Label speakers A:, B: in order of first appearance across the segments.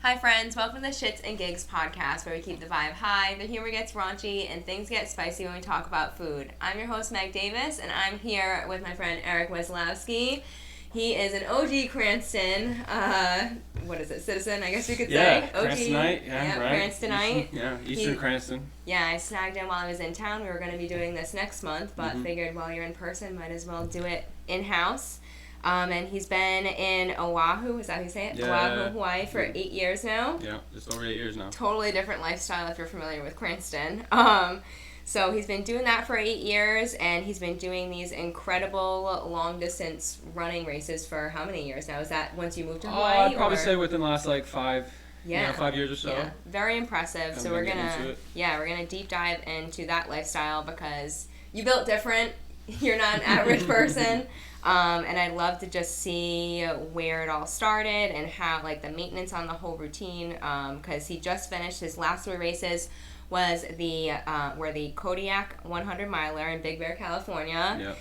A: Hi friends, welcome to the Shits and Gigs podcast where we keep the vibe high, the humor gets raunchy, and things get spicy when we talk about food. I'm your host Meg Davis, and I'm here with my friend Eric Weslowski. He is an OG Cranston, citizen, I guess you could say. OG,
B: Cranstonite, right.
A: Cranstonite.
B: Eastern Cranston.
A: Yeah, I snagged him while I was in town. We were going to be doing this next month, but figured while you're in person, might as well do it in-house. And he's been in Oahu, is that how you say it?
B: Yeah.
A: Oahu, Hawaii for 8 years now.
B: Yeah, just over 8 years now.
A: Totally different lifestyle if you're familiar with Cranston. So he's been doing that for 8 years, and he's been doing these incredible long-distance running races for how many years now? Is that once you moved to Hawaii?
B: I'd probably say within the last 5 years or so.
A: Yeah, very impressive.
B: And
A: so we're gonna deep dive into that lifestyle because you built different. You're not an average person. And I'd love to just see where it all started and how, the maintenance on the whole routine, because he just finished his last 3 races was were the Kodiak 100 miler in Big Bear, California.
B: Yeah.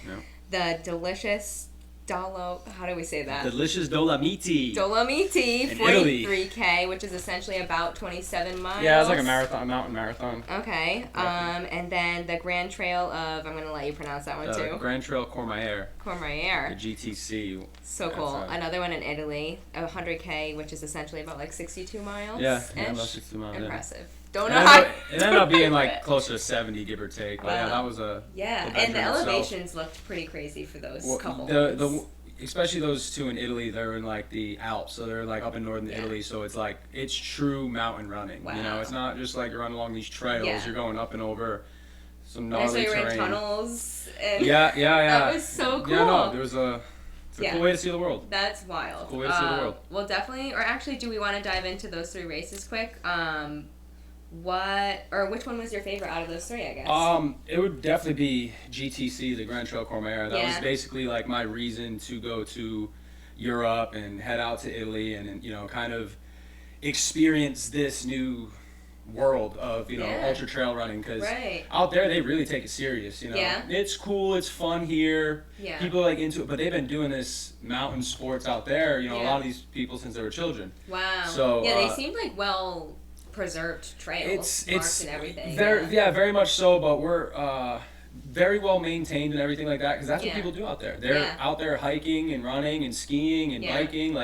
A: The delicious how do we say that?
B: Delicious Dolomiti.
A: 43K, which is essentially about 27 miles.
B: Yeah, it's like a mountain marathon.
A: Okay. And then the Grand Trail of, I'm going to let you pronounce that one too.
B: Grand Trail Courmayeur.
A: Courmayeur.
B: The GTC.
A: So cool. Another one in Italy, 100K, which is essentially about 62 miles.
B: Yeah, about 62 miles.
A: Impressive.
B: Yeah.
A: Don't know how.
B: It ended up being closer to 70, give or take. But yeah, that was a.
A: Yeah, and the elevations looked pretty crazy for those couple.
B: Especially those 2 in Italy, they're in the Alps, so they're up in northern Italy. So it's true mountain running.
A: Wow.
B: It's not just you're running along these trails.
A: Yeah.
B: You're going up and over some
A: I
B: gnarly
A: saw you were
B: terrain.
A: in tunnels. And
B: Yeah.
A: That was so cool.
B: Yeah, no, there was it's a cool way to see the world.
A: That's wild.
B: It's a cool way to see the world.
A: Well, definitely, or actually, do we want to dive into those 3 races quick? Which one was your favorite out of those 3, I guess?
B: It would definitely be GTC, the Grand Trail Courmayeur. That was basically my reason to go to Europe and head out to Italy and kind of experience this new world of ultra trail running, because out there they really take it serious. It's cool, it's fun here, people are into it, but they've been doing this mountain sports out there, a lot of these people since they were children.
A: Wow.
B: So
A: they seemed like well preserved trails, marked and everything.
B: Very much so, but we're very well maintained and everything like that, because that's what people do out there. They're out there hiking and running and skiing and biking,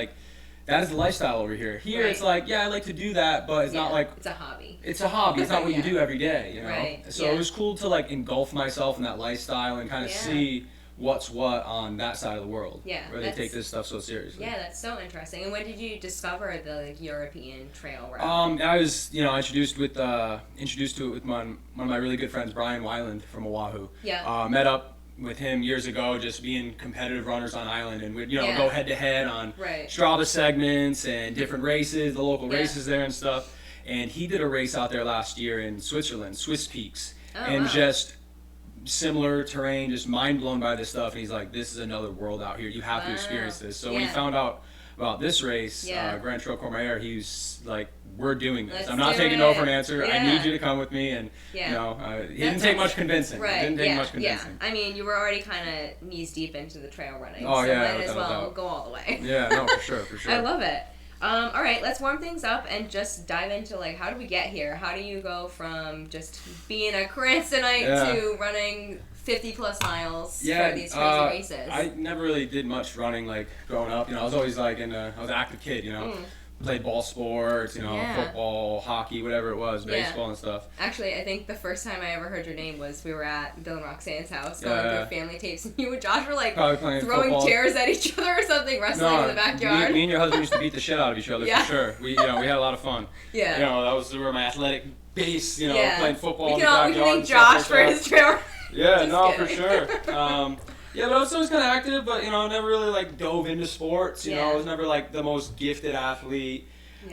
B: that is the lifestyle over here. Here it's I like to do that, but it's not
A: it's a hobby.
B: It's a hobby. It's not what you do every day,
A: Right.
B: So it was cool to engulf myself in that lifestyle and kind of see what's what on that side of the world.
A: Yeah.
B: Where they take this stuff so seriously.
A: Yeah, that's so interesting. And when did you discover the European trail route?
B: I was introduced to it with one of my really good friends, Brian Weiland from Oahu.
A: Yeah.
B: Met up with him years ago, just being competitive runners on island, and we'd go head to head on Strava segments and different races, the local races there and stuff. And he did a race out there last year in Switzerland, Swiss Peaks, just similar terrain, just mind blown by this stuff. And he's like, "This is another world out here. You have to experience this." So when he found out about this race, Grand Trail Courmayeur, he was like, "We're doing this. I'm not taking no for an answer. I need you to come with me." And he didn't take much convincing.
A: Right.
B: Didn't take much convincing.
A: I mean, you were already kind of knees deep into the trail running.
B: Oh,
A: so
B: yeah,
A: might as well go all the way.
B: Yeah, no, for sure.
A: I love it. All right, let's warm things up and just dive into how did we get here? How do you go from just being a Cranstonite to running 50 plus miles for these crazy races?
B: I never really did much running growing up. I was always I was an active kid. Played ball sports, football, hockey, whatever it was, baseball and stuff.
A: Actually, I think the first time I ever heard your name was we were at Bill and Roxanne's house going through family tapes, and you and Josh were throwing
B: football.
A: chairs at each other or something, wrestling in the backyard.
B: Me and your husband used to beat the shit out of each other for sure. We had a lot of fun. Yeah. That was where my athletic base. Playing football in the backyard.
A: We can thank Josh for his trail.
B: Yeah, no, for sure. Yeah, but I was always kind of active, but, I never really, dove into sports. I was never, the most gifted athlete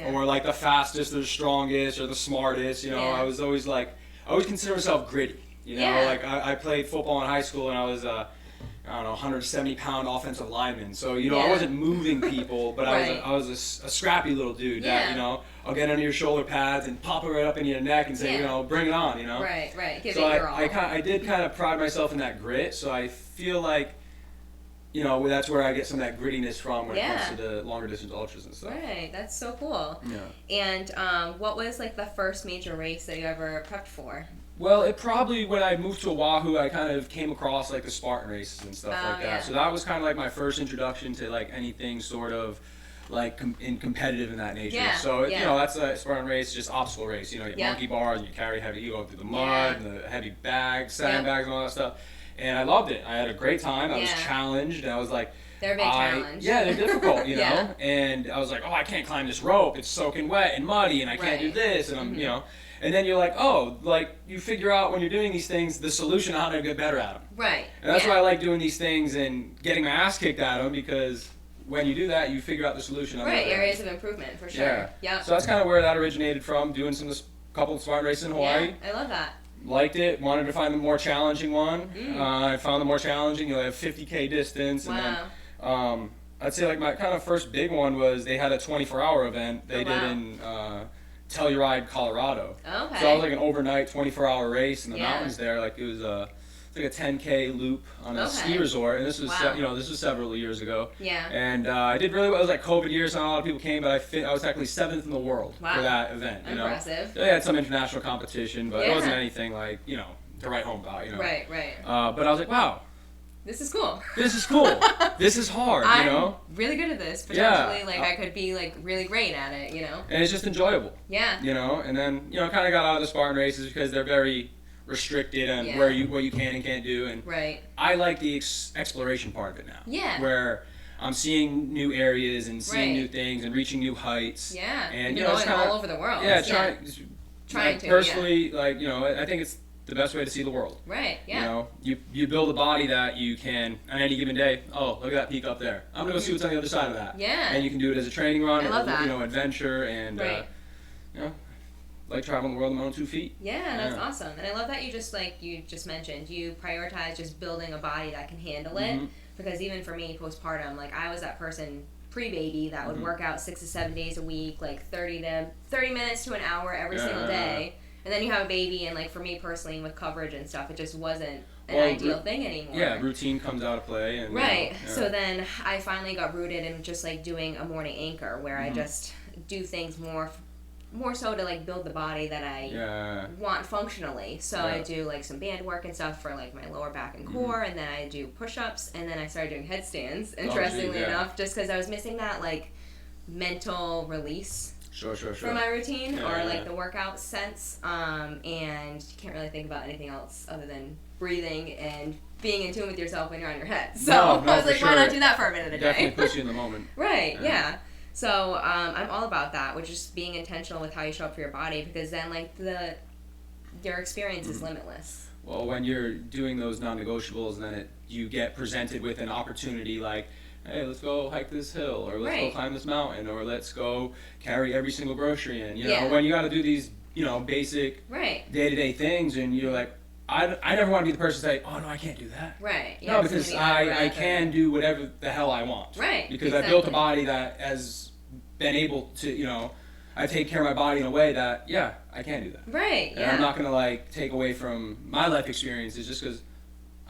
B: or, the fastest or the strongest or the smartest. I was always, I always consider myself gritty. I played football in high school, and I was, 170-pound offensive lineman. So, I wasn't moving people, but I was a scrappy little dude that, I'll get under your shoulder pads and pop it right up into your neck and say, bring it on,
A: Right. Give
B: so
A: it your all.
B: I did kind of pride myself in that grit, so I feel like you know, that's where I get some of that grittiness from when it comes to the longer distance ultras and stuff.
A: Right, that's so cool.
B: Yeah.
A: And what was like the first major race that you ever prepped for?
B: Well, it probably, when I moved to Oahu, I kind of came across like the Spartan races and stuff like that.
A: Yeah.
B: So that was kind of like my first introduction to like anything sort of like competitive in that nature.
A: Yeah.
B: So you know, that's a Spartan race, just obstacle race. You know, you have monkey bars and you carry heavy, you go through the mud and the heavy bags, sandbags and all that stuff. And I loved it. I had a great time. I was challenged, and I was like,
A: they're a big challenge.
B: Yeah, they're difficult, you know. And I was like, oh, I can't climb this rope. It's soaking wet and muddy, and I can't do this, and I'm, you know. And then you're like, oh, like you figure out when you're doing these things the solution on how to get better at them.
A: Right.
B: And that's why I like doing these things and getting my ass kicked at them, because when you do that, you figure out the solution.
A: Right, areas of improvement for sure. Yeah.
B: So that's kind of where that originated from, doing couple of Spartan races in Hawaii.
A: Yeah, I love that.
B: Liked it, wanted to find the more challenging one. I found the more challenging, you know, they have 50K distance.
A: Wow.
B: And then I'd say like my kind of first big one was they had a 24-hour event they did in Telluride, Colorado.
A: Okay.
B: So I was like an overnight 24-hour race in the mountains there. Like it was like a 10K loop on a ski resort, and this was you know, this was several years ago.
A: Yeah.
B: And I did really well. It was like COVID years, so not a lot of people came, but I was technically 7th in the world for that event. You
A: Impressive.
B: know? They had some international competition, but it wasn't anything like, you know, to write home about. You know.
A: Right. Right.
B: But I was like, wow.
A: This is cool.
B: This is cool. This is hard, you know?
A: I'm really good at this. Potentially, like, I could be, like, really great at it, you know?
B: And it's just enjoyable.
A: Yeah.
B: You know? And then, you know, kind of got out of the Spartan races because they're very restricted on what you can and can't do. And I like the exploration part of it now.
A: Yeah.
B: Where I'm seeing new areas and seeing new things and reaching new heights.
A: Yeah.
B: And, you
A: know,
B: it's kind of
A: all over the world.
B: Yeah,
A: trying to.
B: Personally, like, you know, I think it's the best way to see the world.
A: Right, yeah.
B: You know, you build a body that you can, on any given day, oh, look at that peak up there. I'm going to go see what's on the other side of that.
A: Yeah.
B: And you can do it as a training run,
A: I love
B: or,
A: that.
B: you know, adventure, and, you know, like traveling the world on my own 2 feet.
A: Yeah, that's awesome. And I love that you just mentioned, you prioritize just building a body that can handle it. Because even for me, postpartum, like, I was that person pre-baby that would work out 6 to 7 days a week, like 30 minutes to an hour every single day. And then you have a baby, and like for me personally, with coverage and stuff, it just wasn't an ideal thing anymore.
B: Yeah, routine comes out of play. And,
A: right.
B: You know,
A: So then I finally got rooted in just like doing a morning anchor, where I just do things more so to like build the body that I want functionally. So I do like some band work and stuff for like my lower back and core, and then I do push-ups, and then I started doing headstands, interestingly enough, just because I was missing that like mental release.
B: Sure.
A: For my routine, or like the workout sense, and you can't really think about anything else other than breathing and being in tune with yourself when you're on your head. So I was like, why not do that for a minute a day?
B: Definitely puts you in the moment.
A: Right, yeah. So I'm all about that, which is being intentional with how you show up for your body, because then like your experience is limitless.
B: Well, when you're doing those non-negotiables, and then you get presented with an opportunity like, hey, let's go hike this hill, or let's go climb this mountain, or let's go carry every single grocery in. You know, when you got to do these, you know, basic day-to-day things, and you're like, I never want to be the person to say, oh, no, I can't do that.
A: Right. Yeah,
B: no, because I can do whatever the hell I want.
A: Right.
B: Because I built a body that has been able to, you know, I take care of my body in a way that, I can do that.
A: Right,
B: and I'm not going to, like, take away from my life experiences just because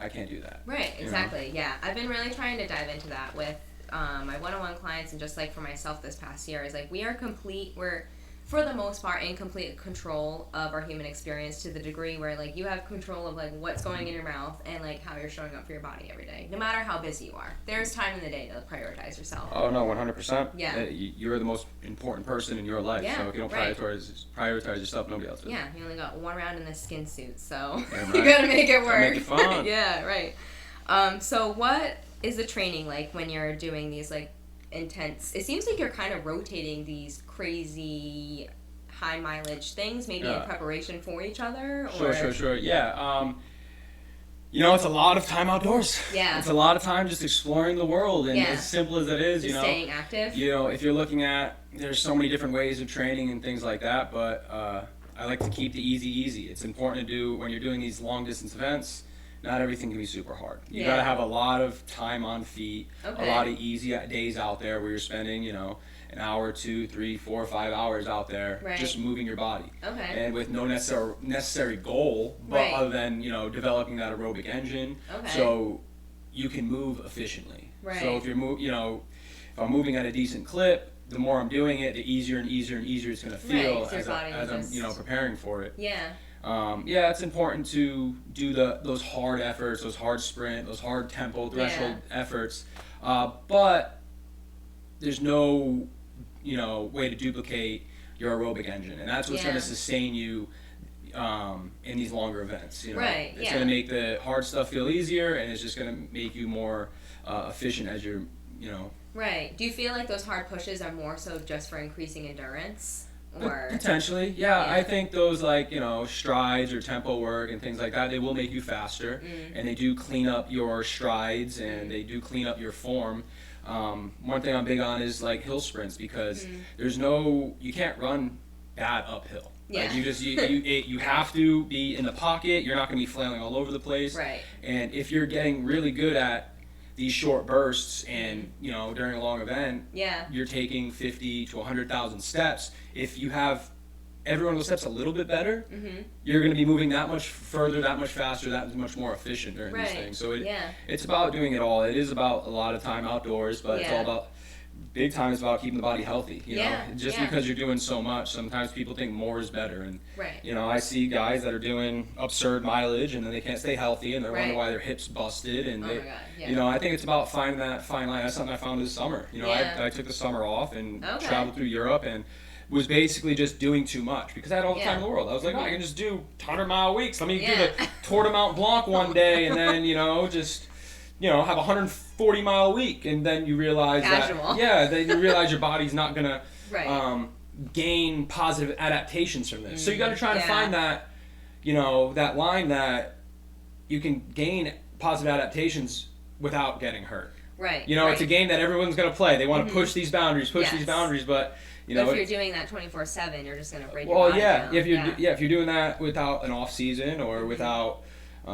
B: I can't do that.
A: Right, exactly, yeah. I've been really trying to dive into that with my one-on-one clients, and just like for myself this past year, is like we're for the most part in complete control of our human experience, to the degree where like you have control of like what's going in your mouth and like how you're showing up for your body every day, no matter how busy you are. There's time in the day to prioritize yourself.
B: Oh no, 100%.
A: Yeah.
B: You're the most important person in your life, so if you don't prioritize yourself, nobody else will.
A: Yeah, you only got one round in this skin suit, so you gotta make it work.
B: Make it fun.
A: Yeah, right. So what is the training like when you're doing these like intense, it seems like you're kind of rotating these crazy high mileage things, maybe in preparation for each other? Or?
B: Sure. Yeah. You know, it's a lot of time outdoors.
A: Yeah.
B: It's a lot of time just exploring the world, and as simple as it is,
A: just staying active.
B: You know, if you're looking at, there's so many different ways of training and things like that, but I like to keep the easy. It's important to do, when you're doing these long distance events, not everything can be super hard. You got to have a lot of time on feet, a lot of easy days out there where you're spending, you know, an hour, 2, 3, 4, 5 hours out there just moving your body.
A: Okay.
B: And with no necessary goal, but other than, you know, developing that aerobic engine so you can move efficiently.
A: Right.
B: So if you're if I'm moving at a decent clip, the more I'm doing it, the easier and easier and easier it's going to feel
A: Right.
B: as I'm preparing for it.
A: Yeah.
B: It's important to do those hard efforts, those hard sprint, those hard tempo threshold efforts, but there's no way to duplicate your aerobic engine, and that's what's going to sustain you in these longer events.
A: Right.
B: It's going to make the hard stuff feel easier, and it's just going to make you more efficient as you're.
A: Right. Do you feel like those hard pushes are more so just for increasing endurance? Or
B: potentially, yeah. I think those strides or tempo work and things like that, they will make you faster, and they do clean up your strides and they do clean up your form. One thing I'm big on is like hill sprints, because you can't run bad uphill.
A: Yeah.
B: Like you have to be in the pocket. You're not going to be flailing all over the place.
A: Right.
B: And if you're getting really good at these short bursts and during a long event, you're taking 50 to 100,000 steps. If you have every one of those steps a little bit better, you're going to be moving that much further, that much faster, that much more efficient during these things. So it's about doing it all. It is about a lot of time outdoors, but it's all about big time is about keeping the body healthy. Because you're doing so much, sometimes people think more is better, and I see guys that are doing absurd mileage and then they can't stay healthy and they're wondering why their hips busted, and I think it's about finding that fine line. That's something I found this summer. I took the summer off and traveled through Europe and was basically just doing too much because I had all the time in the world. I was like, I can just do 100-mile weeks. Let me do the Tour de Mont Blanc one day and then have a 140-mile week, and then you realize then you realize your body's not gonna gain positive adaptations from this. So you got to try to find that, that line that you can gain positive adaptations without getting hurt.
A: Right.
B: It's a game that everyone's gonna play. They want to push these boundaries, these boundaries, but
A: but if you're doing that 24/7, you're just gonna break your body down.
B: if you're doing that without an off season or without we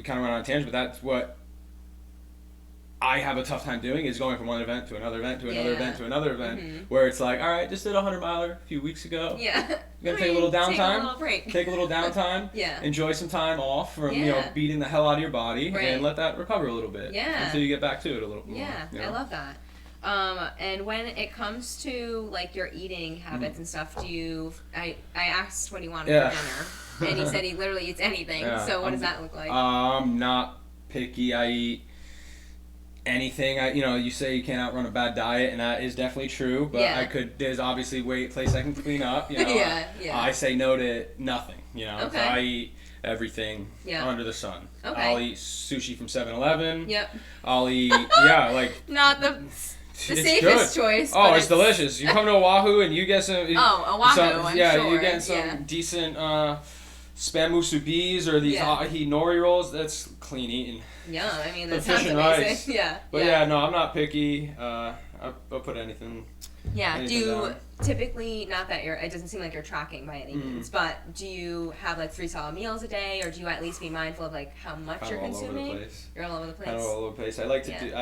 B: kind of went on a tangent, but that's what I have a tough time doing, is going from one event to another event to another event to another event, where it's like, all right, just did a 100-miler a few weeks ago.
A: Yeah.
B: You're going to take a little downtime.
A: Take
B: a little downtime. Enjoy some time off from, beating the hell out of your body and let that recover a little bit until you get back to it a little more.
A: Yeah, I love that. And when it comes to like your eating habits and stuff, I asked what he wanted for dinner, and he said he literally eats anything. So what does that look like?
B: I'm not picky. I eat anything. You say you can't outrun a bad diet, and that is definitely true, but there's obviously a place I can clean up. I say no to nothing. So I eat everything under the sun. I'll eat sushi from 7-Eleven. I'll eat
A: not the safest
B: good.
A: Choice.
B: Oh, it's delicious. You come to Oahu and you get some.
A: Oahu, I'm sure.
B: You get some decent spam musubis or these ahi nori rolls. That's clean eating.
A: Yeah, I mean that sounds amazing.
B: But no, I'm not picky. I'll put anything.
A: Yeah. Do you typically, not that it doesn't seem like you're tracking by any means, but do you have like 3 solid meals a day, or do you at least be mindful of like how much you're consuming?
B: All over the place.
A: You're all over the place.
B: Kind of all over the place. I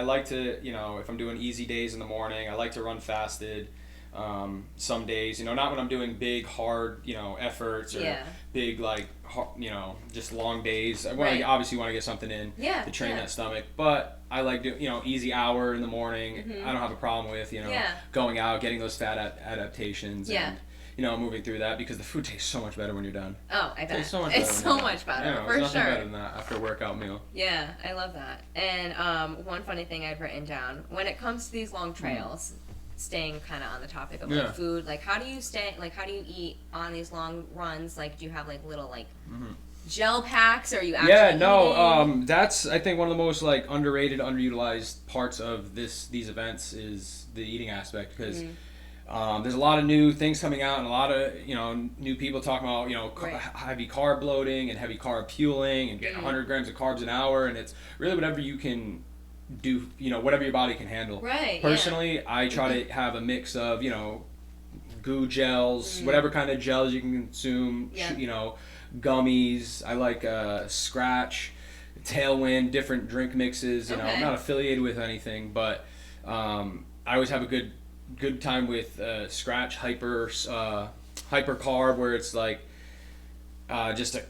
B: like to if I'm doing easy days in the morning, I like to run fasted. Some days, not when I'm doing big, hard, efforts or big, just long days. I obviously want to get something in to train that stomach, but I like doing, easy hour in the morning. I don't have a problem with, going out, getting those fat adaptations and, moving through that, because the food tastes so much better when you're done.
A: Oh, I bet.
B: It's so much better,
A: for
B: nothing
A: sure.
B: better than that after a workout meal.
A: Yeah, I love that. And one funny thing I've written down, when it comes to these long trails, staying kind of on the topic of like food, like how do you eat on these long runs? Like, do you have like little gel packs, or are you actually eating?
B: That's I think one of the most like underrated, underutilized parts of these events is the eating aspect, because there's a lot of new things coming out and a lot of new people talking about heavy carb loading and heavy carb fueling and getting 100 grams of carbs an hour, and it's really whatever you can do, whatever your body can handle.
A: Right.
B: Personally, I try to have a mix of, goo gels, whatever kind of gels you can consume, gummies. I like Scratch, Tailwind, different drink mixes. I'm not affiliated with anything, but I always have a good time with Scratch Hyper Carb, where it's like just a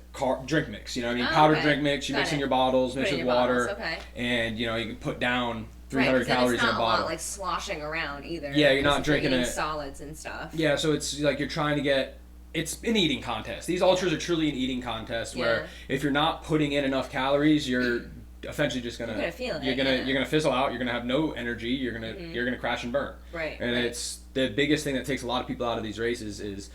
B: drink mix. You know what I mean? Powdered drink mix. You mix in your bottles, mix with water, and you know you can put down 300 calories in a bottle. It's not a lot
A: like sloshing around either.
B: Yeah, you're not drinking it.
A: Solids and stuff.
B: Yeah, so it's like you're trying to get. It's an eating contest. These ultras are truly an eating contest where if you're not putting in enough calories, you're eventually just gonna you're gonna fizzle out. You're gonna have no energy. You're gonna crash and burn.
A: Right.
B: And it's the biggest thing that takes a lot of people out of these races is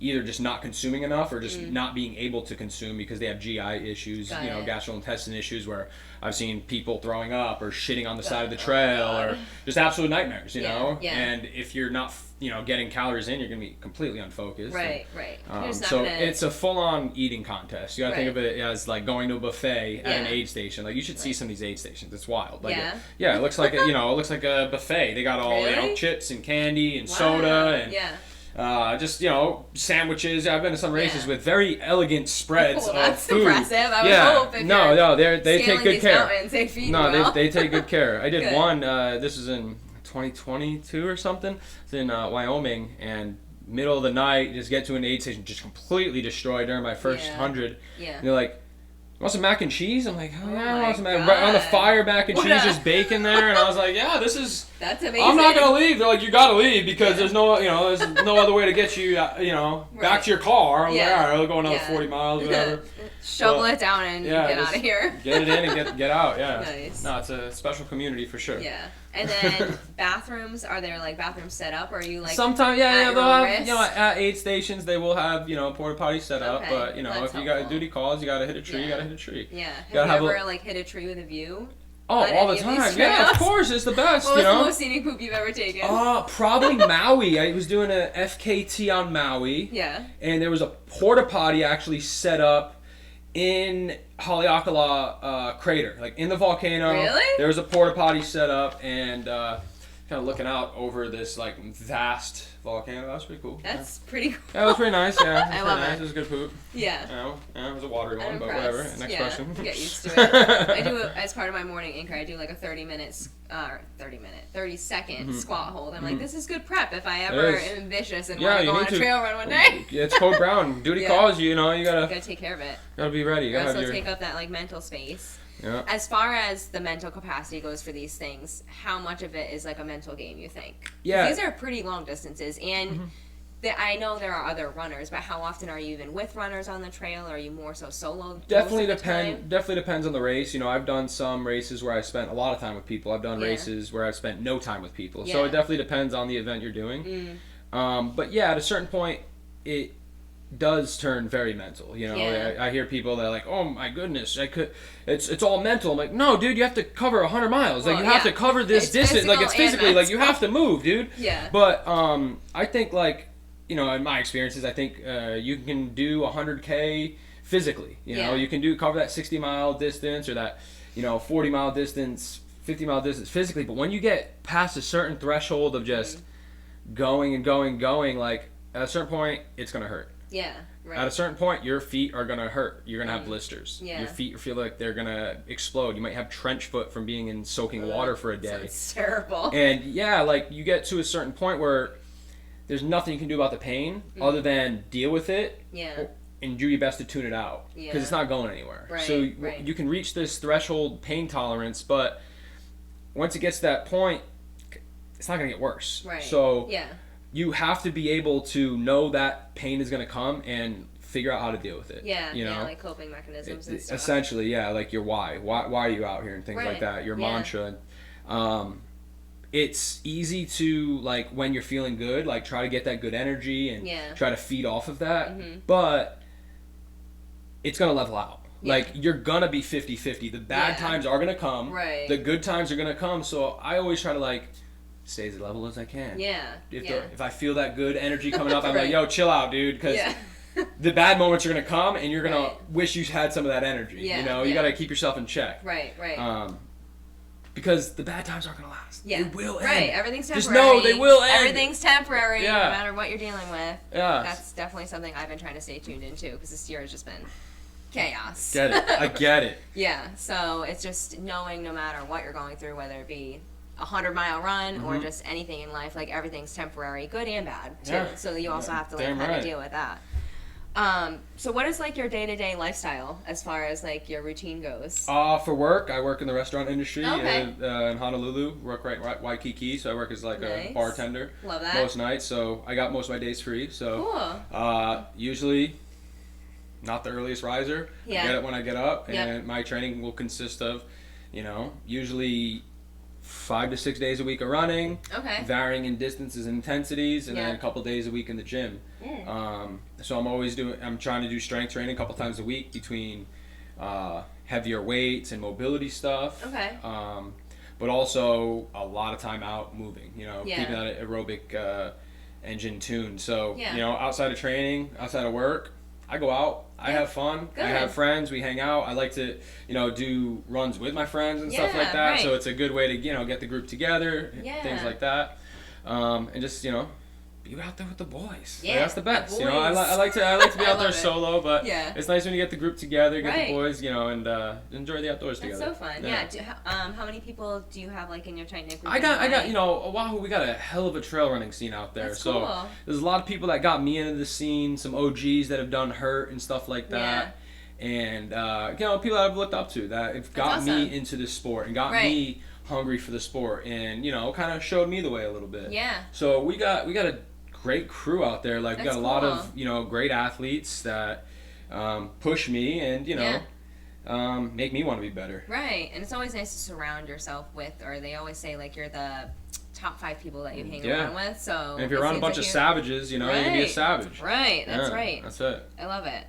B: either just not consuming enough or just not being able to consume because they have GI issues, gastrointestinal issues where I've seen people throwing up or shitting on the side of the trail or just absolute nightmares, you know? Yeah. And if you're not, getting calories in, you're going to be completely unfocused.
A: Right.
B: So it's a full-on eating contest. You got to think of it as like going to a buffet at an aid station. Like you should see some of these aid stations. It's wild. Like it looks like it looks like a buffet. They got all chips and candy and soda and just sandwiches. I've been to some races with very elegant spreads of food.
A: That's impressive. I would hope.
B: No, they take good care.
A: They feed well.
B: they take good care. I did one. This is in 2022 or something. It's in Wyoming, and middle of the night, just get to an aid station, just completely destroyed during my first 100.
A: Yeah.
B: And they're like, "Want some mac and cheese?" I'm like, "Oh yeah, I want some mac." Right on the fire, mac and cheese, just bacon there, and I was like, "Yeah, this is."
A: That's amazing.
B: I'm not gonna leave. They're like, "You gotta leave because there's no, there's no other way to get you, back to your car." I'm like, "All right, we'll go another 40 miles, whatever."
A: Shovel it down and get out of here.
B: Get it in and get out. Yeah.
A: Nice.
B: No, it's a special community for sure.
A: Yeah. And then bathrooms, are there like bathrooms set up, or are you like
B: sometimes they'll have at aid stations they will have porta potty set up, but if you got duty calls, you gotta hit a tree. You gotta hit a tree.
A: Yeah. Have you ever hit a tree with a view?
B: Oh, all the time. Yeah, of course, it's the best.
A: What was the most scenic poop you've ever taken?
B: Probably Maui. I was doing a FKT on Maui.
A: Yeah.
B: And there was a porta potty actually set up in Haleakala crater, like in the volcano.
A: Really?
B: There was a porta potty set up, and kind of looking out over this like vast volcano. That was pretty cool.
A: That's pretty cool.
B: That was pretty nice. Yeah,
A: I love it.
B: It was a good poop.
A: Yeah.
B: It was a watery one, but whatever. Next question.
A: Get used to it. I do as part of my morning anchor. I do like a 30-second squat hold. I'm like, this is good prep if I ever am ambitious and want to go on a trail run one day.
B: Yeah, it's Code Brown. Duty calls you. You gotta
A: take care of it.
B: Gotta be ready. You
A: gotta also take up that like mental space.
B: Yeah.
A: As far as the mental capacity goes for these things, how much of it is like a mental game, you think?
B: Yeah.
A: These are pretty long distances, and I know there are other runners, but how often are you even with runners on the trail? Or are you more so solo?
B: Definitely depends on the race. I've done some races where I spent a lot of time with people. I've done races where I've spent no time with people. So it definitely depends on the event you're doing. But yeah, at a certain point, it does turn very mental. I hear people that are like, "Oh my goodness, it's all mental." I'm like, "No, dude, you have to cover 100 miles. Like you have to cover this distance. Like it's physically like you have to move, dude."
A: Yeah.
B: But I think like in my experiences, I think you can do 100K physically. You can cover that 60-mile distance or that 40-mile distance, 50-mile distance physically. But when you get past a certain threshold of just going and going, like at a certain point, it's gonna hurt.
A: Yeah, right.
B: At a certain point, your feet are gonna hurt. You're gonna have blisters.
A: Yeah.
B: Your feet feel like they're gonna explode. You might have trench foot from being in soaking water for a day.
A: That's terrible.
B: And like you get to a certain point where there's nothing you can do about the pain other than deal with it.
A: Yeah.
B: And do your best to tune it out because it's not going anywhere.
A: Right,
B: so you can reach this threshold pain tolerance, but once it gets to that point, it's not gonna get worse.
A: Right.
B: So you have to be able to know that pain is going to come and figure out how to deal with it.
A: Yeah, like coping mechanisms and stuff.
B: Essentially, like your why. Why are you out here and things like that, your mantra. It's easy to, like, when you're feeling good, like, try to get that good energy and try to feed off of that, but it's going to level out. Like, you're going to be 50-50. The bad times are going to come.
A: Right.
B: The good times are going to come, so I always try to, like, stay as level as I can.
A: Yeah.
B: If I feel that good energy coming up, I'm like, yo, chill out, dude, because the bad moments are going to come, and you're going to wish you had some of that energy. You got to keep yourself in check.
A: Right.
B: Because the bad times aren't going to last.
A: Yeah.
B: They will end.
A: Right, everything's temporary.
B: Just know they will end.
A: Everything's temporary, no matter what you're dealing with.
B: Yeah.
A: That's definitely something I've been trying to stay tuned into, because this year has just been chaos.
B: Get it. I get it.
A: Yeah, so it's just knowing no matter what you're going through, whether it be a 100-mile run or just anything in life, like everything's temporary, good and bad too. So you also have to like kind of deal with that. So what is like your day-to-day lifestyle as far as like your routine goes?
B: For work, I work in the restaurant industry
A: Okay.
B: in Honolulu. Work right Waikiki, so I work as like
A: Nice.
B: a bartender.
A: Love that.
B: Most nights, so I got most of my days free. So
A: Cool.
B: usually not the earliest riser.
A: Yeah.
B: I get it when I get up, and
A: Yep.
B: my training will consist of, usually 5 to 6 days a week of running,
A: Okay.
B: varying in distances and intensities, and then
A: Yeah.
B: a couple days a week in the gym. So I'm trying to do strength training a couple times a week between heavier weights and mobility stuff.
A: Okay.
B: But also a lot of time out moving,
A: Yeah.
B: keeping that aerobic engine tuned. So,
A: Yeah.
B: outside of training, outside of work, I go out. I
A: Yeah.
B: have fun.
A: Good.
B: I have friends. We hang out. I like to, do runs with my friends and stuff like
A: Yeah,
B: that.
A: right.
B: So it's a good way to, get the group together,
A: Yeah.
B: things like that. And just, be out there with the boys.
A: Yeah,
B: Like, that's the best.
A: the
B: I
A: boys.
B: like to be
A: I
B: out there
A: love it.
B: solo, but
A: Yeah.
B: it's nice when you get the group together, get
A: Right.
B: the boys, and enjoy the outdoors
A: That's
B: together.
A: so fun. Yeah. How many people do you have like in your tight knit group?
B: I got Oahu, we got a hell of a trail running scene out there.
A: That's
B: so
A: cool.
B: there's a lot of people that got me into the scene, some OGs that have done hurt and stuff like that. And people that I've looked up to that have got
A: awesome.
B: me into this sport and got
A: Right.
B: me hungry for the sport and kind of showed me the way a little bit.
A: Yeah.
B: So we got a great crew out there. Like we
A: That's
B: got a lot
A: cool.
B: of great athletes that push me and make me want to be better.
A: Right. And it's always nice to surround yourself with, or they always say like you're the top 5 people that you hang around with. So
B: And if you're around a bunch of savages, you're gonna be a savage.
A: Right. That's
B: Yeah,
A: right.
B: That's it.
A: I love it.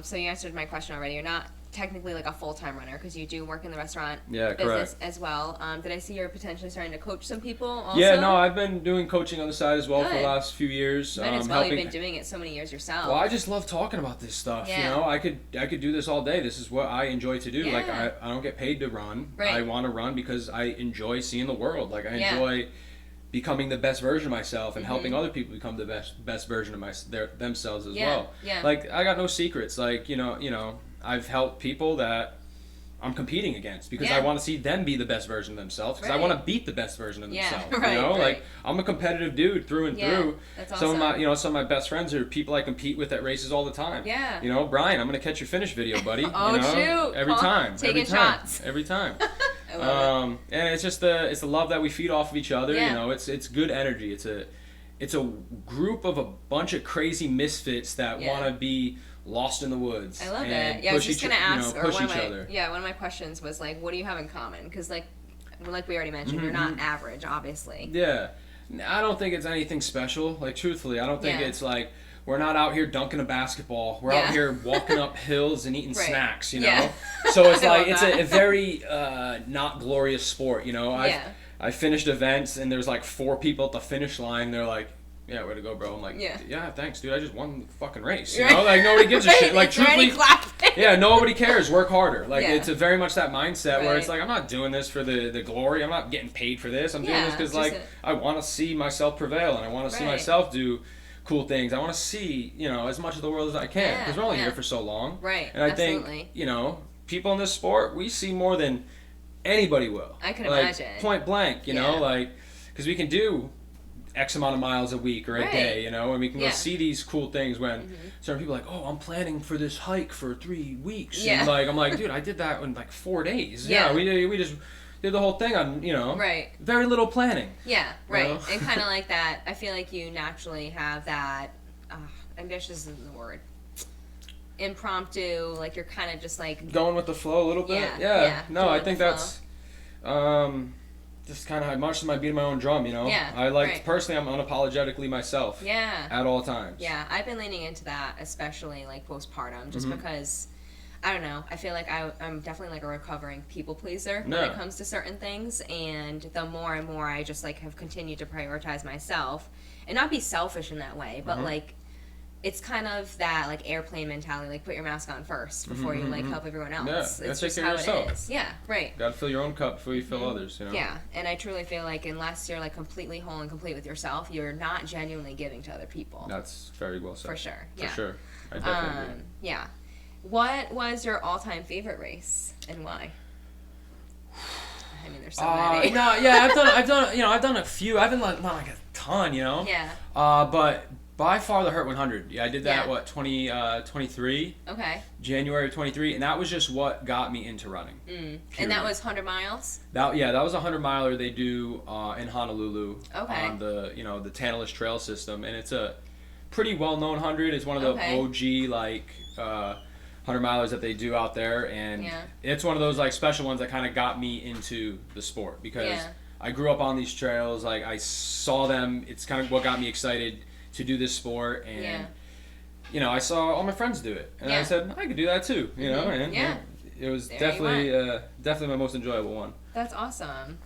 A: So you answered my question already. You're not technically like a full-time runner because you do work in the restaurant business
B: correct.
A: as well. Did I see you're potentially starting to coach some people also?
B: Yeah, no, I've been doing coaching on the side as well for
A: Good.
B: the last few years.
A: Might as well. You've been doing it so many years yourself.
B: Well, I just love talking about this stuff.
A: Yeah.
B: I could do this all day. This is what I enjoy to do.
A: Yeah.
B: Like I don't get paid to run.
A: Right.
B: I want to run because I enjoy seeing the world. Like I
A: Yeah.
B: enjoy becoming the best version of myself and
A: Mm-hmm.
B: helping other people become the best version of themselves as
A: Yeah,
B: well.
A: yeah.
B: Like I got no secrets. Like I've helped people that I'm competing against because
A: Yeah.
B: I want to see them be the best version of themselves because I
A: Right.
B: want to beat the best version of
A: Yeah,
B: themselves.
A: right, right.
B: Like I'm a competitive dude through and
A: Yeah,
B: through.
A: that's
B: Some of
A: awesome.
B: my some of my best friends are people I compete with at races all the time.
A: Yeah.
B: Brian, I'm gonna catch your finish video, buddy.
A: Oh, shoot.
B: Every
A: Oh,
B: time.
A: taking
B: every time,
A: shots.
B: Every time.
A: I love it.
B: And it's just it's the love that we feed off of each other.
A: Yeah.
B: It's good energy. It's a group of a bunch of crazy misfits that
A: Yeah.
B: want to be lost in the woods.
A: I love
B: and
A: it. Yeah, I was
B: push
A: just
B: each-
A: gonna ask, or
B: push
A: one of
B: each
A: my
B: other.
A: one of my questions was like, what do you have in common? Because like we already mentioned, you're not average, obviously.
B: Yeah. I don't think it's anything special. Like, truthfully, I don't think
A: Yeah.
B: it's like we're not out here dunking a basketball. We're
A: Yeah.
B: out here walking up hills and eating
A: Right.
B: snacks,
A: Yeah.
B: So it's
A: I
B: like,
A: love
B: it's
A: that.
B: a very not glorious sport,
A: Yeah.
B: I finished events and there's like 4 people at the finish line. They're like, yeah, way to go, bro. I'm like,
A: Yeah.
B: yeah, thanks, dude. I just won the fucking race. You
A: Right.
B: know, like nobody gives a shit. Like,
A: Is there any
B: truthfully,
A: clapping?
B: yeah, nobody cares. Work harder. Like
A: Yeah.
B: it's a very much that mindset where it's
A: Right.
B: like I'm not doing this for the glory. I'm not getting paid for this. I'm doing
A: Yeah,
B: this because
A: just
B: like I want to see myself prevail and I want to see
A: Right.
B: myself do cool things. I want to see as much of the world as I can
A: Yeah,
B: because we're only
A: yeah.
B: here for so long.
A: Right,
B: And I
A: absolutely.
B: think people in this sport we see more than anybody will.
A: I can
B: like,
A: imagine.
B: Point blank.
A: Yeah.
B: Because we can do X amount of miles a week or a
A: Right.
B: day, and we can go
A: Yeah.
B: see these cool things when certain people are like, oh, I'm planning for this hike for 3 weeks.
A: Yeah.
B: And I'm like, dude, I did that in like 4 days.
A: Yeah.
B: We just did the whole thing on,
A: Right.
B: very little planning.
A: Yeah, right.
B: know?
A: And kind of like that, I feel like you naturally have that, ambitious is the word, impromptu, like you're kind of just like,
B: Going with the flow a little bit.
A: Yeah,
B: No,
A: going
B: I
A: with
B: think
A: the
B: that's just kind of much as my beating my own drum,
A: Yeah,
B: I like,
A: right.
B: personally, I'm unapologetically myself.
A: yeah.
B: At all times.
A: Yeah, I've been leaning into that, especially like postpartum, just
B: Mm-hmm.
A: because I don't know. I feel like I'm definitely like a recovering people pleaser when
B: Yeah.
A: it comes to certain things, and the more and more I just like have continued to prioritize myself and not be selfish in that way, but like it's kind of that like airplane mentality, like put your mask on first before you like help everyone else.
B: Yeah,
A: It's
B: gotta take
A: just
B: care
A: how
B: of
A: it
B: yourself.
A: is. Yeah, right.
B: Gotta fill your own cup before you fill others,
A: Yeah, and I truly feel like unless you're like completely whole and complete with yourself, you're not genuinely giving to other people.
B: That's very well said.
A: For sure.
B: For
A: Yeah.
B: sure. I definitely agree.
A: Yeah. What was your all-time favorite race and why? I mean, there's so many.
B: No, yeah, I've done a few. I haven't not like a ton,
A: Yeah.
B: But By far the Hurt 100. Yeah, I did that, 23?
A: Okay.
B: January of 23, and that was just what got me into running.
A: And that was 100 miles?
B: That was a 100-miler they do in Honolulu on the, the Tantalus Trail system, and it's a pretty well-known 100. It's one of the OG, 100-milers that they do out there, and it's one of those, special ones that kind of got me into the sport, because I grew up on these trails, I saw them. It's kind of what got me excited to do this sport, and I saw all my friends do it, and I said I could do that too, and it was definitely my most enjoyable one.
A: That's awesome.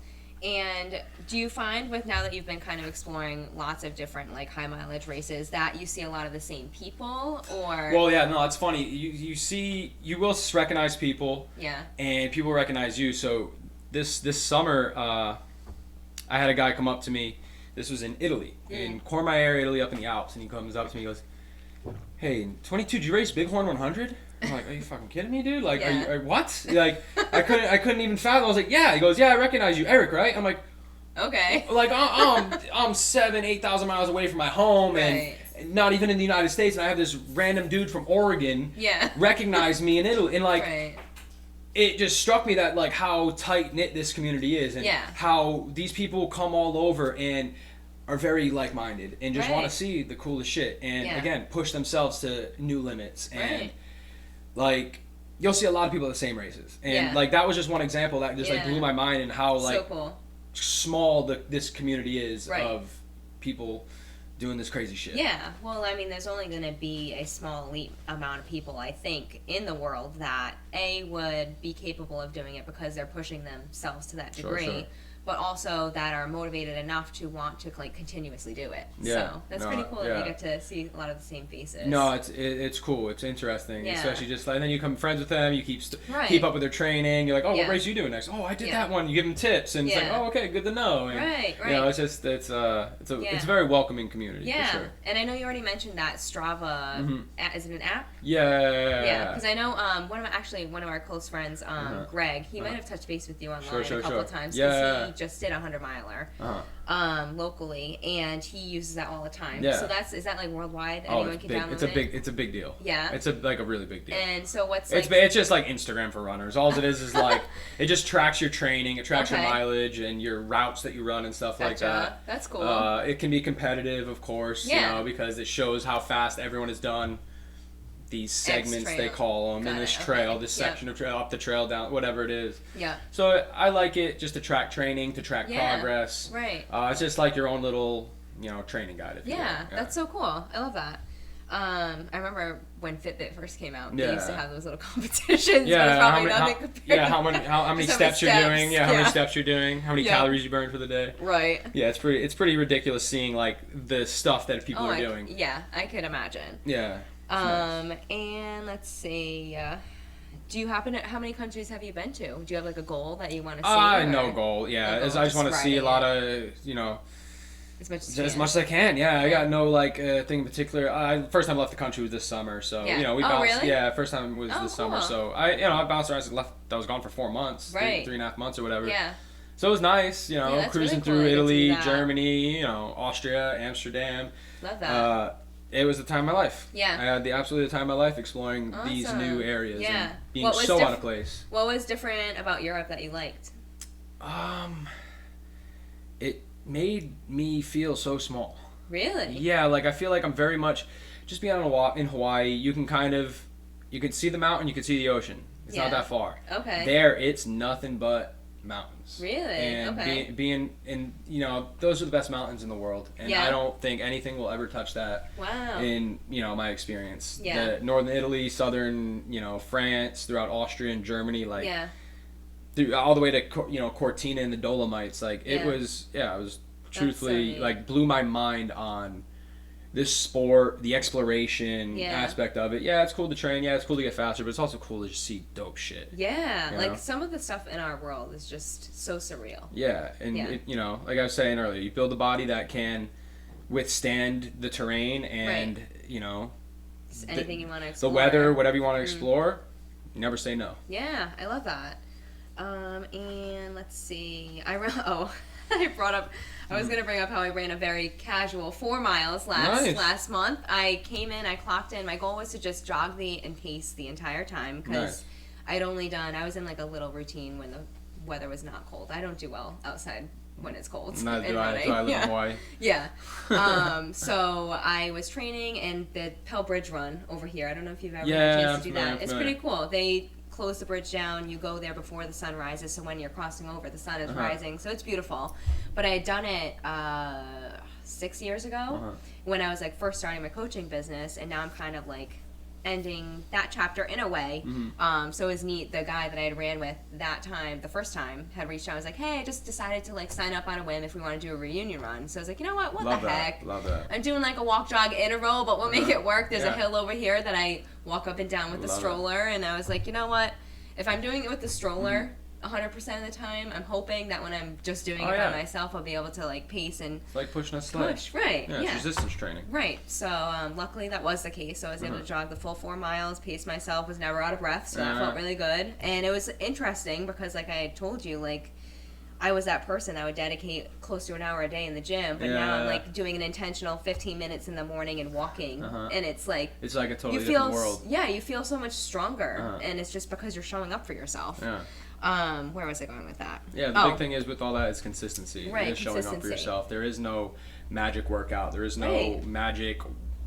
A: And do you find now that you've been kind of exploring lots of different high mileage races that you see a lot of the same people, or?
B: Well, yeah, no, it's funny. You will recognize people, and people recognize you. So this summer, I had a guy come up to me. This was in Italy, in Cormier, Italy, up in the Alps, and he comes up to me and goes, "Hey, 22, did you race Bighorn 100?" I'm like, "Are you fucking kidding me, dude? Are you what?" I couldn't even fathom. I was like, "Yeah." He goes, "Yeah, I recognize you, Eric, right?" I'm like,
A: "Okay."
B: I'm 7,000-8,000 miles away from my home, and not even in the United States, and I have this random dude from Oregon recognize me in Italy, and it just struck me that how tight knit this community is, and how these people come all over and are very like-minded and just want to see the coolest shit, and again push themselves to new limits, and you'll see a lot of people at the same races, and that was just one example that just blew my mind, and how
A: so cool.
B: small this community is of people doing this crazy shit.
A: Yeah, well, I mean, there's only going to be a small elite amount of people, I think, in the world that would be capable of doing it because they're pushing themselves to that degree. Sure. But also that are motivated enough to want to continuously do it. Yeah, so that's pretty cool that you get to see a lot of the same faces.
B: No, it's cool. It's interesting, especially just and then you become friends with them. You keep up with their training. You're like, "Oh, what race are you doing next?" "Oh, I did that one." You give them tips, and it's like, "Oh, okay, good to know." And,
A: right.
B: It's just it's a very welcoming community.
A: Yeah,
B: for sure.
A: And I know you already mentioned that Strava. Is it an app?
B: Yeah,
A: because I know one of our close friends, Greg. He might have touched base with you online a couple of times. Yeah. He just did a 100-miler locally, and he uses that all the time. Yeah. So is that worldwide? Anyone can download it?
B: It's a big deal.
A: Yeah.
B: It's a really big deal.
A: And so
B: it's just like Instagram for runners. All it is it just tracks your training, it tracks your mileage and your routes that you run and stuff like that.
A: That's cool.
B: It can be competitive, of course, because it shows how fast everyone has done these segments, they call them, in this trail, this section of trail, up the trail, down, whatever it is.
A: Yeah.
B: So I like it just to track training, to track progress.
A: Right.
B: It's just like your own little, training guide. If you will.
A: That's so cool. I love that. I remember when Fitbit first came out, they used to have those little competitions.
B: Yeah, how many steps you're doing. Yeah, how many steps you're doing. How many calories you burn for the day.
A: Right.
B: Yeah, it's pretty ridiculous seeing the stuff that people are doing.
A: Yeah, I could imagine.
B: Yeah.
A: And let's see. Do you how many countries have you been to? Do you have a goal that you want to see?
B: No goal. Yeah, I just want to see a lot of as much as I can. Yeah, I got no thing in particular. First time I left the country was this summer, so we bounced.
A: Really?
B: Yeah, first time was this summer, so I bounced around. I was gone for 4 months, 3.5 months or whatever.
A: Yeah.
B: So it was nice, cruising
A: really
B: through Italy, Germany, Austria, Amsterdam.
A: Love that.
B: It was the time of my life.
A: Yeah.
B: I had absolutely the time of my life exploring these new areas and being out of place.
A: What was different about Europe that you liked?
B: It made me feel so small.
A: Really?
B: Yeah, I feel like I'm very much just being in Hawaii. You can see the mountain, you can see the ocean. It's not that far.
A: Okay.
B: There, it's nothing but mountains.
A: Really?
B: And being in, those are the best mountains in the world, and I don't think anything will ever touch that.
A: Wow.
B: In my experience.
A: Yeah.
B: Northern Italy, southern France, throughout Austria and Germany, through all the way to Cortina and the Dolomites. It was truthfully blew my mind on this sport, the exploration aspect of it. Yeah, it's cool to train. Yeah, it's cool to get faster, but it's also cool to just see dope shit.
A: Yeah, some of the stuff in our world is just so surreal.
B: Yeah, and it, like I was saying earlier, you build a body that can withstand the terrain and
A: anything you want to explore.
B: The weather, whatever you want to explore. You never say no.
A: Yeah, I love that. And let's see. I brought up I was going to bring up how I ran a very casual 4 miles last month. I came in, I clocked in. My goal was to just jog and pace the entire time because I was in like a little routine when the weather was not cold. I don't do well outside when it's cold.
B: Not do I live in Hawaii.
A: Yeah. So I was training in the Pell Bridge run over here. I don't know if you've ever had a chance to do that. It's pretty cool. They close the bridge down. You go there before the sun rises, so when you're crossing over, the sun is rising. So it's beautiful. But I had done it 6 years ago when I was like first starting my coaching business, and now I'm kind of like ending that chapter in a way. So it was neat. The guy that I had ran with the first time, had reached out. I was like, hey, I just decided to like sign up on a whim if we want to do a reunion run. So I was like, you know what the heck?
B: Love that.
A: I'm doing like a walk jog interval, but we'll make it work. There's a hill over here that I walk up and down with the stroller, and I was like, you know what? If I'm doing it with the stroller 100% of the time, I'm hoping that when I'm just doing it by myself, I'll be able to like pace and
B: it's like pushing a sled.
A: Right.
B: Yeah, it's resistance training.
A: Right. So luckily that was the case. So I was able to jog the full 4 miles, pace myself, was never out of breath, so that felt really good. And it was interesting because like I had told you, like I was that person that would dedicate close to an hour a day in the gym, but now I'm like doing an intentional 15 minutes in the morning and walking, and it's like
B: a totally different world.
A: Yeah, you feel so much stronger, and it's just because you're showing up for yourself.
B: Yeah.
A: Where was I going with that?
B: Yeah, the big thing is with all that is consistency.
A: Right,
B: it is showing up for yourself. There is no magic workout. There is no magic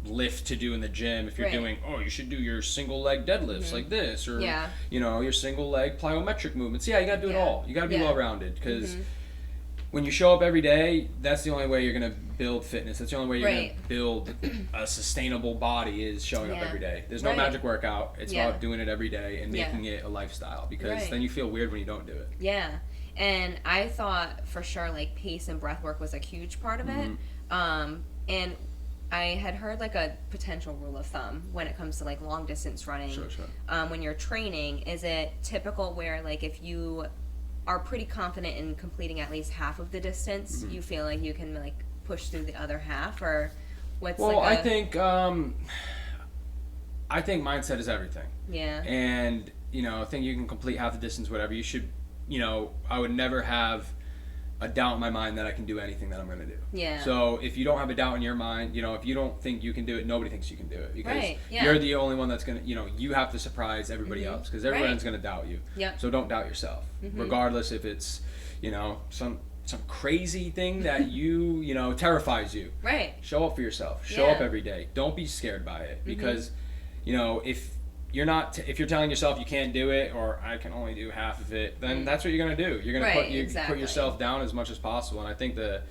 B: lift to do in the gym. If you're doing, you should do your single leg deadlifts like this, or your single leg plyometric movements. Yeah, you got to do it all. You got to be well rounded because when you show up every day, that's the only way you're gonna build fitness. That's the only way you're gonna build a sustainable body is showing up every day. There's no magic workout. It's about doing it every day and making it a lifestyle because then you feel weird when you don't do it.
A: Yeah. And I thought for sure like pace and breath work was a huge part of it. And I had heard like a potential rule of thumb when it comes to like long distance running.
B: Sure.
A: When you're training, is it typical where like if you are pretty confident in completing at least half of the distance, you feel like you can like push through the other half, or what's
B: I think mindset is everything.
A: Yeah.
B: And I think you can complete half the distance, whatever. You should, I would never have a doubt in my mind that I can do anything that I'm going to do.
A: Yeah.
B: So if you don't have a doubt in your mind, if you don't think you can do it, nobody thinks you can do it because you're the only one that's going to, you have to surprise everybody else because everyone's going to doubt you.
A: Yep.
B: So don't doubt yourself, regardless if it's, some crazy thing that terrifies you.
A: Right.
B: Show up for yourself. Show up every day. Don't be scared by it because, if you're telling yourself you can't do it or I can only do half of it, then that's what you're going to do. You're going to put yourself down as much as possible. And I think the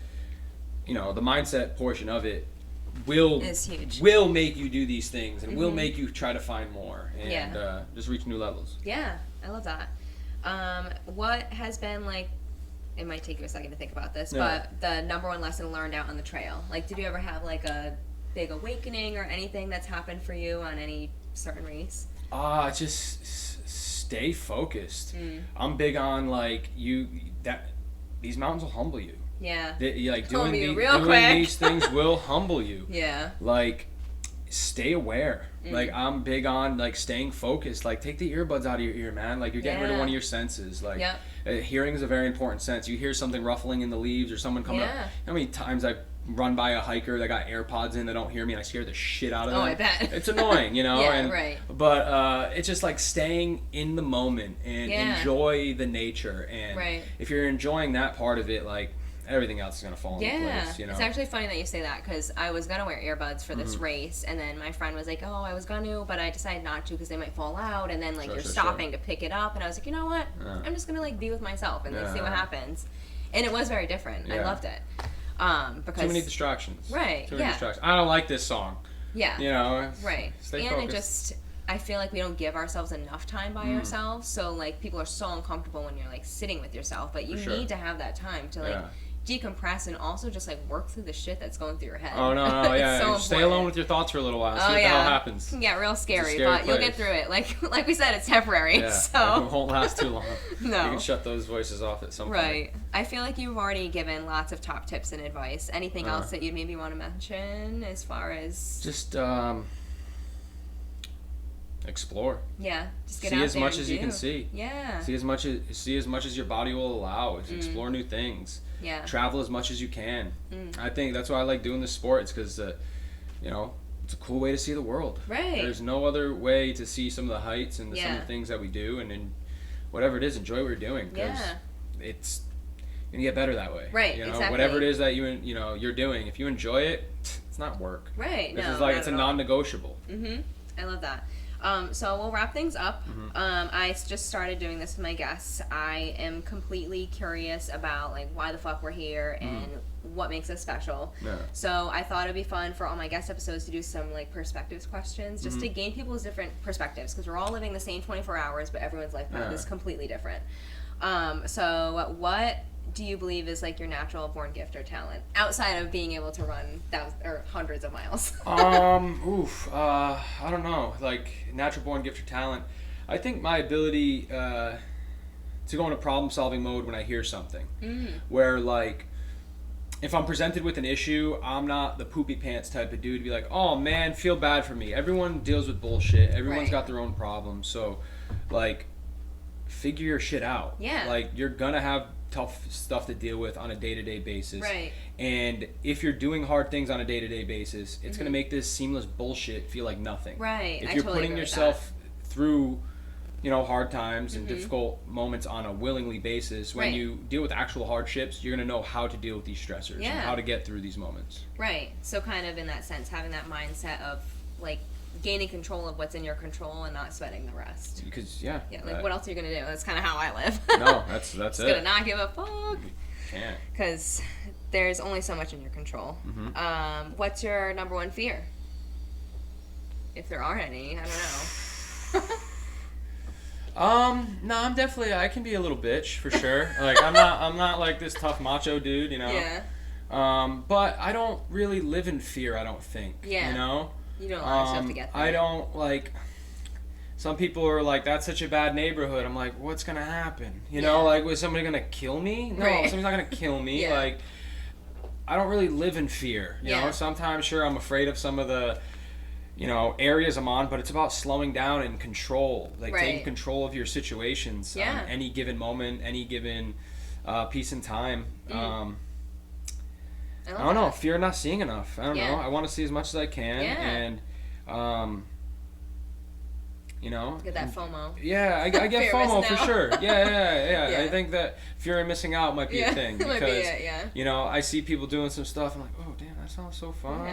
B: mindset portion of it
A: is huge.
B: Will make you do these things and will make you try to find more and just reach new levels.
A: Yeah, I love that. What has been like, it might take you a second to think about this, but the number one lesson learned out on the trail? Like, did you ever have like a big awakening or anything that's happened for you on any certain race?
B: Just stay focused. I'm big on like these mountains will humble you.
A: Yeah.
B: Doing these things will humble you.
A: Yeah.
B: Like, stay aware. Like, I'm big on like staying focused. Like, take the earbuds out of your ear, man. Like, you're getting rid of one of your senses. Like, hearing is a very important sense. You hear something ruffling in the leaves or someone coming up. How many times I've run by a hiker that got AirPods in that don't hear me and I scare the shit out of them.
A: Oh, I bet.
B: It's annoying,
A: right.
B: But it's just like staying in the moment and enjoy the nature. And if you're enjoying that part of it, like, everything else is going to fall into place,
A: It's actually funny that you say that because I was going to wear earbuds for this race, and then my friend was like, I was going to, but I decided not to because they might fall out, and then like you're stopping to pick it up, and I was like, you know what? I'm just going to like be with myself and like see what happens. And it was very different. I loved it. Because
B: too many distractions.
A: Right.
B: Too many distractions. I don't like this song.
A: Yeah. Right.
B: Stay
A: focused.
B: And
A: it just, I feel like we don't give ourselves enough time by ourselves. So like people are so uncomfortable when you're like sitting with yourself, but you need to have that time to like decompress and also just like work through the shit that's going through your head.
B: Oh no, yeah. So stay alone with your thoughts for a little while. See what the hell happens.
A: It can get real scary, but you'll get through it. Like we said, it's temporary.
B: Yeah,
A: so
B: it won't last too long.
A: No.
B: You can shut those voices off at some point.
A: Right. I feel like you've already given lots of top tips and advice. Anything else that you'd maybe want to mention as far as
B: just explore.
A: Yeah, just get
B: see
A: out
B: as
A: there
B: much
A: and
B: as
A: do.
B: you can see.
A: Yeah.
B: See as much as your body will allow. Explore new things.
A: Yeah.
B: Travel as much as you can. I think that's why I like doing this sport. It's because you know, it's a cool way to see the world.
A: Right.
B: There's no other way to see some of the heights and some of the things that we do, and then whatever it is, enjoy what you're doing. Because it's you're gonna get better that way.
A: Right.
B: You know,
A: exactly.
B: whatever it is that you're doing, if you enjoy it, it's not work.
A: Right.
B: This
A: no,
B: is like
A: it's
B: a non-negotiable.
A: I love that. So we'll wrap things up. I just started doing this with my guests. I am completely curious about like why the fuck we're here and what makes us special.
B: Yeah.
A: So I thought it'd be fun for all my guest episodes to do some like perspectives questions, just to gain people's different perspectives, because we're all living the same 24 hours, but everyone's life path is completely different. So what do you believe is like your natural born gift or talent outside of being able to run thousands or hundreds of miles?
B: I don't know. Like natural born gift or talent. I think my ability to go into problem solving mode when I hear something, where like if I'm presented with an issue, I'm not the poopy pants type of dude to be like, oh man, feel bad for me. Everyone deals with bullshit. Everyone's got their own problems. So like figure your shit out.
A: Yeah.
B: Like you're gonna have tough stuff to deal with on a day-to-day basis.
A: Right.
B: And if you're doing hard things on a day-to-day basis, it's going to make this seamless bullshit feel like nothing.
A: Right.
B: If
A: I
B: you're
A: totally
B: putting
A: agree
B: yourself through, hard times and difficult moments on a willingly basis, when you deal with actual hardships, you're going to know how to deal with these stressors and how to get through these moments.
A: Right. So kind of in that sense, having that mindset of like gaining control of what's in your control and not sweating the rest.
B: Because
A: like what else are you gonna do? That's kind of how I live.
B: No, that's
A: Just
B: it.
A: gonna not give a fuck.
B: Can't.
A: Because there's only so much in your control. What's your number one fear? If there are any, I don't know.
B: No, I can be a little bitch for sure. Like I'm not like this tough macho dude,
A: Yeah.
B: But I don't really live in fear, I don't think.
A: Yeah. You don't allow yourself to get there.
B: I don't like. Some people are like, that's such a bad neighborhood. I'm like, what's gonna happen? Like, was somebody gonna kill me? No, somebody's not gonna kill me. Like, I don't really live in fear. You know, sometimes sure I'm afraid of some of the, areas I'm on, but it's about slowing down and control, like taking control of your situations on any given moment, any given piece in time. I don't know. Fear of not seeing enough. I don't know. I want to see as much as I can, and
A: get that FOMO.
B: Yeah, I get FOMO for sure. Yeah. I think that fear of missing out might be a thing because I see people doing some stuff. I'm like, oh damn, that sounds so fun.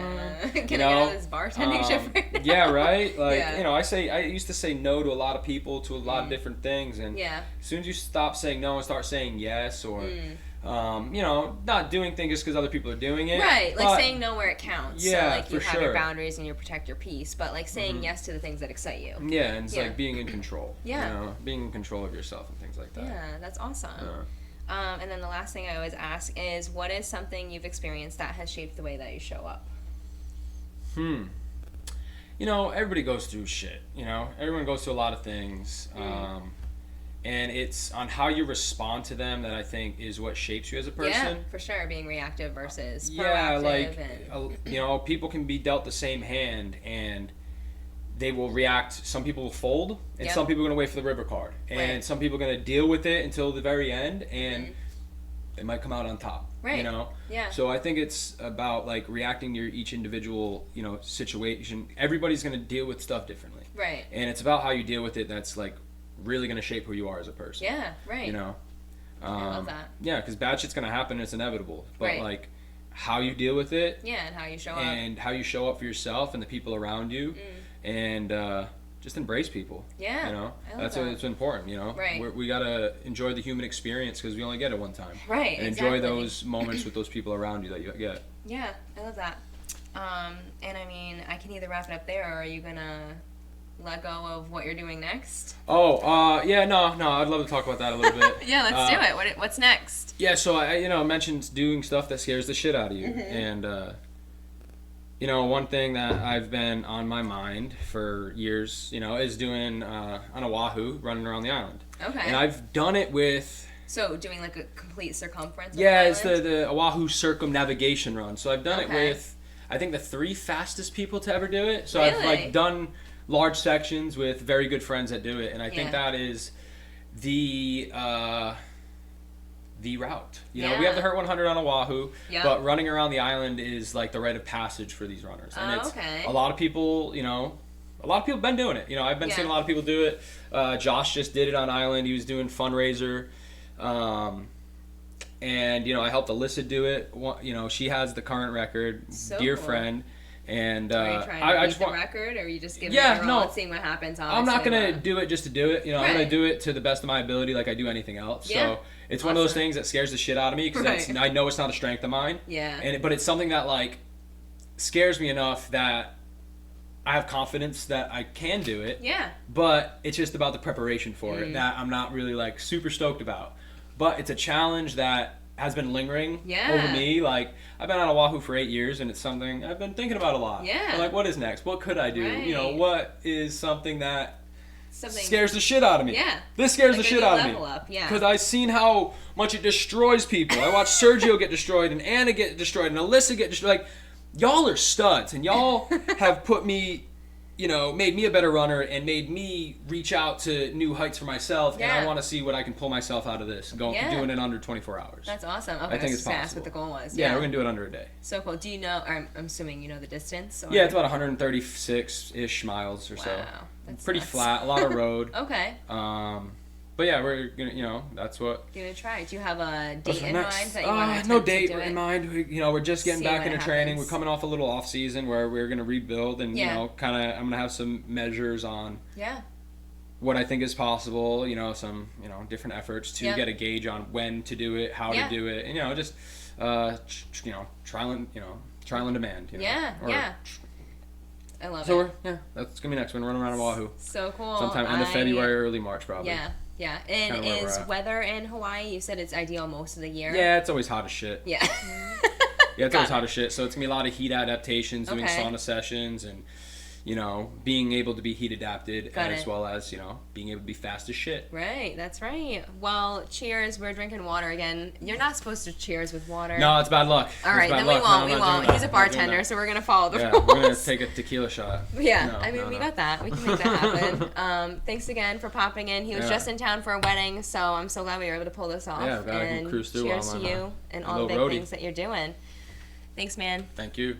A: Can I get out of this bartending shit right now?
B: Yeah, right. Like I used to say no to a lot of people, to a lot of different things, and as soon as you stop saying no and start saying yes, or not doing things just because other people are doing it.
A: Right, like saying no where it counts.
B: Yeah,
A: so, like, you have your
B: sure.
A: boundaries and you protect your peace, but, like, saying yes to the things that excite you.
B: Yeah, and it's like being in control.
A: Yeah.
B: Being in control of yourself and things like that.
A: Yeah, that's awesome. And then the last thing I always ask is, what is something you've experienced that has shaped the way that you show up?
B: Everybody goes through shit. Everyone goes through a lot of things. And it's on how you respond to them that I think is what shapes you as a person.
A: Yeah, for sure. Being reactive versus proactive.
B: People can be dealt the same hand and they will react. Some people will fold, and some people are going to wait for the river card. And some people are going to deal with it until the very end, and they might come out on top.
A: Right. Yeah.
B: So I think it's about like reacting to each individual, situation. Everybody's going to deal with stuff differently.
A: Right.
B: And it's about how you deal with it that's like really going to shape who you are as a person.
A: Yeah, right. I love that.
B: Yeah, because bad shit's going to happen. It's inevitable. But like how you deal with it.
A: Yeah, and how you show up.
B: And how you show up for yourself and the people around you. And just embrace people.
A: Yeah.
B: That's what's important,
A: Right.
B: We got to enjoy the human experience because we only get it one time.
A: Right,
B: and enjoy those moments with those people around you that you get.
A: Yeah, I love that. And I mean, I can either wrap it up there, or are you going to let go of what you're doing next?
B: No, I'd love to talk about that a little bit.
A: Yeah, let's do it. What's next?
B: Yeah, so I mentioned doing stuff that scares the shit out of you. And, one thing that I've been on my mind for years, is doing on Oahu, running around the island.
A: Okay.
B: And I've done it with...
A: So doing like a complete circumference?
B: Yeah, it's the Oahu circumnavigation run. So I've done it with, I think, the 3 fastest people to ever do it. So I've done large sections with very good friends that do it, and I think that is the route. You know, we have the Hurt 100 on Oahu, but running around the island is like the rite of passage for these runners, and it's a lot of people. You know, a lot of people have been doing it. You know, I've been seeing a lot of people do it. Josh just did it on island. He was doing fundraiser. And, you know, I helped Alyssa do it. You know, she has the current record, dear friend. And
A: are you trying to beat the record, or are you just giving it your all and seeing what happens?
B: I'm not going to do it just to do it. You know, I'm going to do it to the best of my ability like I do anything else. So it's one of those things that scares the shit out of me because I know it's not a strength of mine. But it's something that, like, scares me enough that I have confidence that I can do it. But it's just about the preparation for it that I'm not really, like, super stoked about. But it's a challenge that has been lingering over me. Like, I've been on Oahu for 8 years, and it's something I've been thinking about a lot. I'm like, what is next? What could I do? You know, what is something that scares the shit out of me? This scares the shit out of me. Because I've seen how much it destroys people. I watched Sergio get destroyed, and Anna get destroyed, and Alyssa get destroyed. Like, y'all are studs, and y'all have put me... You know, made me a better runner and made me reach out to new heights for myself. And I want to see what I can pull myself out of this, doing it in under 24 hours.
A: That's awesome. Okay,
B: I think it's possible.
A: Ask what the goal was.
B: Yeah, we're going to do it under a day.
A: So cool. Do you know, or I'm assuming you know the distance? Or?
B: Yeah, it's about 136-ish miles or so. Wow. That's pretty flat, a lot of road. But yeah, we're gonna, you know, that's what.
A: You're gonna try. Do you have a date in mind that you want to
B: no date in mind. You know, we're just getting back into training. We're coming off a little off season where we're gonna rebuild and you know, kind of. I'm gonna have some measures on. What I think is possible. You know, some different efforts to get a gauge on when to do it, how to do it, and you know, just trial and demand. You know, I love it. That's gonna be next. We're running around Oahu.
A: So cool.
B: Sometime end of February, early March, probably.
A: Yeah, and is weather in Hawaii, you said it's ideal most of the year?
B: Yeah, it's always hot as shit.
A: Yeah.
B: It's always hot as shit, so it's going to be a lot of heat adaptations, doing sauna sessions, and, you know, being able to be heat adapted as well as, you know, being able to be fast as shit.
A: Right, that's right. Well, cheers. We're drinking water again. You're not supposed to cheers with water.
B: No, it's bad luck.
A: All right, then we won't. He's a bartender, so we're going to follow the rules.
B: We're going to take a tequila shot.
A: We got that. We can make that happen. Thanks again for popping in. He was just in town for a wedding, so I'm so glad we were able to pull this off.
B: Yeah, I'm glad I can cruise through
A: cheers to you and all the big things that you're doing. Thanks, man.
B: Thank you.